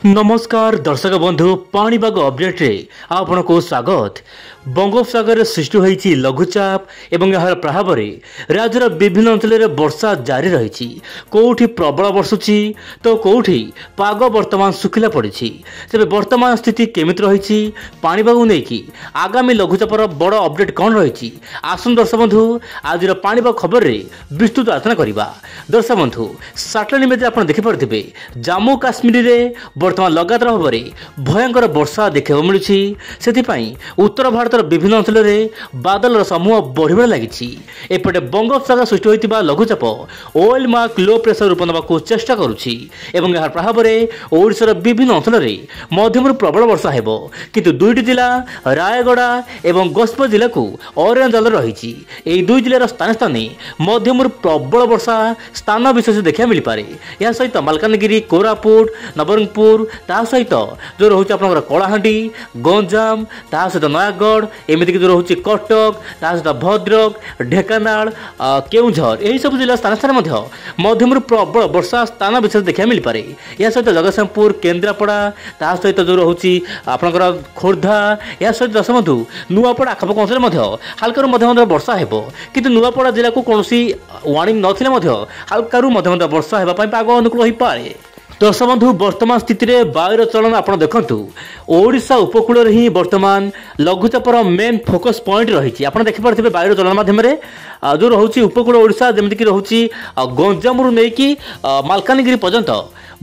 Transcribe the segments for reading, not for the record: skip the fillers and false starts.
नमस्कार दर्शक बंधु पाणीपाग अपडेट रे आपनको स्वागत। बंगोपसागर सृष्टि होईची लघुचाप एवं यार प्रभाव राज्यर विभिन्न अंचल में वर्षा जारी रही। कोठी प्रबल बर्षुची तो कोठी पाग वर्तमान सुखिला पड़ी। तेज वर्तमान स्थिति केमिति रही पाणीपाग नहीं आगामी लघुचापर बड़ अपडेट कौन रही आसन दर्शक बंधु आज पाणीपाग खबर में विस्तृत आलोचना करवा। दर्शक बंधु सैटेलाइट इमेज आप देखिपे जम्मू काश्मीर में वर्तमान लगातार भाव में भयंकर वर्षा देखा मिलूँ। से उत्तर भारत विभिन्न अंचल में बादल समूह बढ़िबार लगी। एपटे बंगोपसागर सृष्टि होता लघुचाप ओएल मार्क लो प्रेसर रूप नेबाक चेष्टा करुच्ची एवं यार प्रभाव में ओडिशार विभिन्न अंचल में मध्यम प्रबल वर्षा हेबो। किंतु दुईटी जिला रायगड़ा एवं गजपत जिला को ऑरेंज अलर्ट रही। यह दुई जिलार स्थान स्थान मध्यम प्रबल वर्षा स्थान विशेष देखा मिल पारे। या सहित मालकानगिरी कोरापुट नवरंगपुर ता सहित जो रोचे आप कलाहांडी गंजाम ता सहित नयागढ़ एमतीक जो रोचे कटक ता सहित भद्रक ढेकानाल केउझर यही सब जिला स्थान स्थान मध्यम प्रबल वर्षा स्थान विशेष देखा मिल पारे। या सहित जगतसिंहपुर केन्द्रापड़ा ता सहित जो रोचे आपंकर खोर्धा या सहित दश बंधु नुआपड़ा आखपाख अंचल हाल्का मध्यम वर्षा हेबो। किंतु नुआपड़ा जिला को कौन वार्निंग नथिले हाल्का मध्यम वर्षा होगा पाग अनुकूल हो पाए। दर्शक बंधु वर्तमान स्थिति में वायुर चलन आप देखु ओडिशा उपकूल ही वर्तमान लघुचापर मेन फोकस पॉइंट रही। आप देखिपे वायुर चलन मध्यम जो रोचे उपकूल ओडिशा जमीक रोचे गंजाम नहीं मालकानगिरी पर्यंत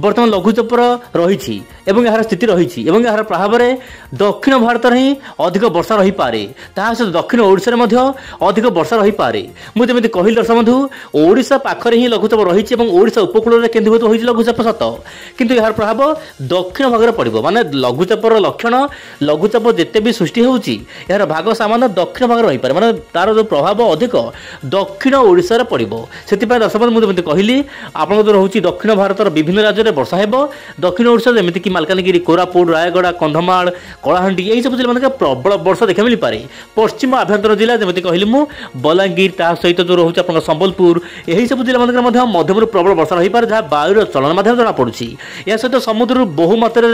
वर्तमान लघुचापर रही यार स्थिति रही यार प्रभाव में दक्षिण भारत ही अधिक वर्षा रही पारे सहित दक्षिण ओडिशा अधिक वर्षा रही पारे। मुझे कहली दर्शक बंधु ओडिशा पाखरे ही लघुचाप रही ओडिशा उपकूल में केन्द्रीभूत होती लघुचाप सत किंतु यार प्रभाव दक्षिण भाग पड़ो माने लघुचापर लक्षण लघुचाप जिते भी सृष्टि होची यार भाग सामान्य दक्षिण भाग रही पारे माने तार जो प्रभाव अधिक दक्षिण ओडिशा पड़ो। से दर्शक बंधु मुझे कहली आप जो रोचे दक्षिण भारत विभिन्न राज्य में वर्षा हेबो। दक्षिण ओडिशा जमीक मालकानगिरी कोरापुट रायगड़ा कंधमाल कलाहांडी यही सब जिला मानक प्रबल वर्षा देखा मिल पारे। पश्चिम आभ्यंतर जिला जमी कहली मु बलांगीर ता सहित जो रोचे आप संबलपुर यही सब जिला मानक मध्यम प्रबल वर्षा रही पारे जहाँ वायुर चलन जना पड़ी। या सहित समुद्र बहु मात्रा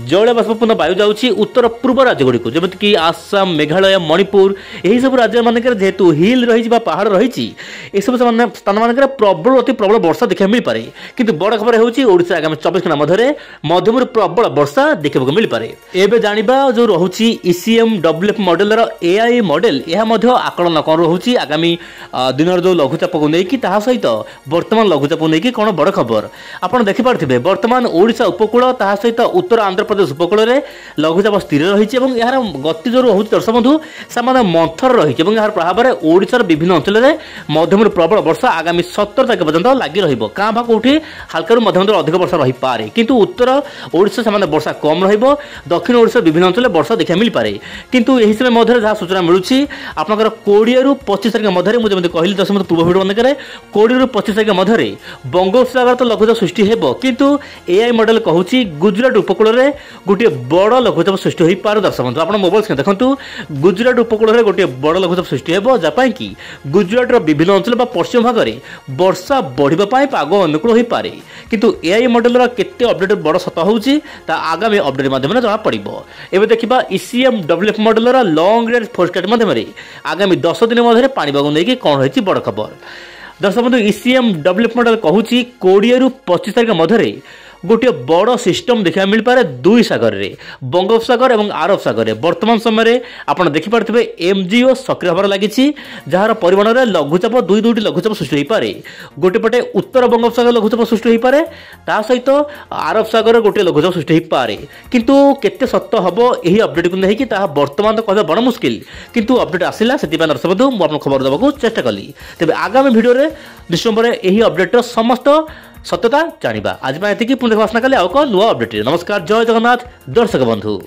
जल बाष्पूर्ण वायु जाऊँगी उत्तर पूर्व राज्य गुड़ी जमीक आसाम मेघालय मणिपुर यही सब राज्य मानक जेहेतु हिल रही पहाड़ रही सब स्थान मानक प्रबल अति प्रबल वर्षा देखा मिल पारे। किंतु बड़ खबर होड़शा आगामी 24 घंटा मध्य मध्यम प्रबल वर्षा देखा मिल पारे। एबे जानिबा जो रोची ECM WF model AI model यह आकलन कौन रोची आगामी दिन जो लघुचाप को लेकिन ता सहित वर्तमान लघुचाप को लेकिन कौन बड़ खबर आप देखिपे वर्तमान ओडिशा उपकूल ता सहित उत्तर आंध्र प्रदेश उपकूल में लघुचाप स्थिर रही यार गति जो रोचे दर्शक बंधु सामान्य मंथर रही यार प्रभाव में ओडिशार विभिन्न अंचल में मध्यम प्रबल वर्षा आगामी 17 तारीख पर्यंत लगी रही। क्या कौटी हाल्का मध्यम अधिक वर्षा रही पारे किंतु उत्तर ओडिशा सामान्य वर्षा कम रहिबो। दक्षिण ओडिशा विभिन्न अंचल वर्षा देखा मिल पारे किंतु यही समय मध्य जहाँ सूचना मिलूँ आपंकर 20 रु 25 तारीख मध्य मुझे कहली दर्शक बंधु पूर्व भिडियो मानक 20 रु 25 तारीख मध्य बंगोपसागर तो लघुचाप सृष्टि हेबो किंतु एआई मॉडल कहूँ गुजरात उपकूल में गोटे बड़ लघुचाप सृष्टि हो पारे। दर्शक बंधु आप मोबाइल स्क्रीन देखु गुजरात उपकूल में गोटे बड़ लघुचाप सृष्टि हो जहाँ कि गुजरात विभिन्न अंचल पश्चिम भाग में वर्षा बढ़ापी पाग अनुकूल हो पारे। किंतु एआई मॉडल केते अपडेट बड़ सत होची आगामी अपडेट माध्यम जना पड़ो। एबे देखिबा ECM WF model long range forecast माध्यम आगामी 10 दिन मध्य पाणीपाग नहीं कौन रही बड़ खबर। दर्शक बंधु ईसीएम डब्ल्यूएफ मॉडल कहूँ 20 रु 25 तारीख मध्य गोटे बड़ सिस्टम देखा मिल पारे दुई सागर में बंगोपसागर और आरब सागर में वर्तमान समय आप देखिपे एमजीओ सक्रिय होबार लगी जार परिमाण में लघुचाप दुईटी लघुचाप सृष्टि हो पारे। गोटे पटे उत्तर बंगोपसागर लघुचाप सृष्टि हो पारे ता सहित आरब सागर गोटे लघुचाप सृष्टि हो पारे किंतु केते सत्य हम यही अपडेट को लेकिन बर्तमान तो कहना बड़ मुस्किल किंतु अपडेट आसला से दर्शक बंधु मुझे खबर देवाक चेष्टा कली। तेज आगामी भिडियो निश्चय यही अपडेट समस्त सत्यता जानिबा। आज मैं पुनः देखा आसना कल आउ नुआ अपडेट। नमस्कार जय जगन्नाथ दर्शक बंधु।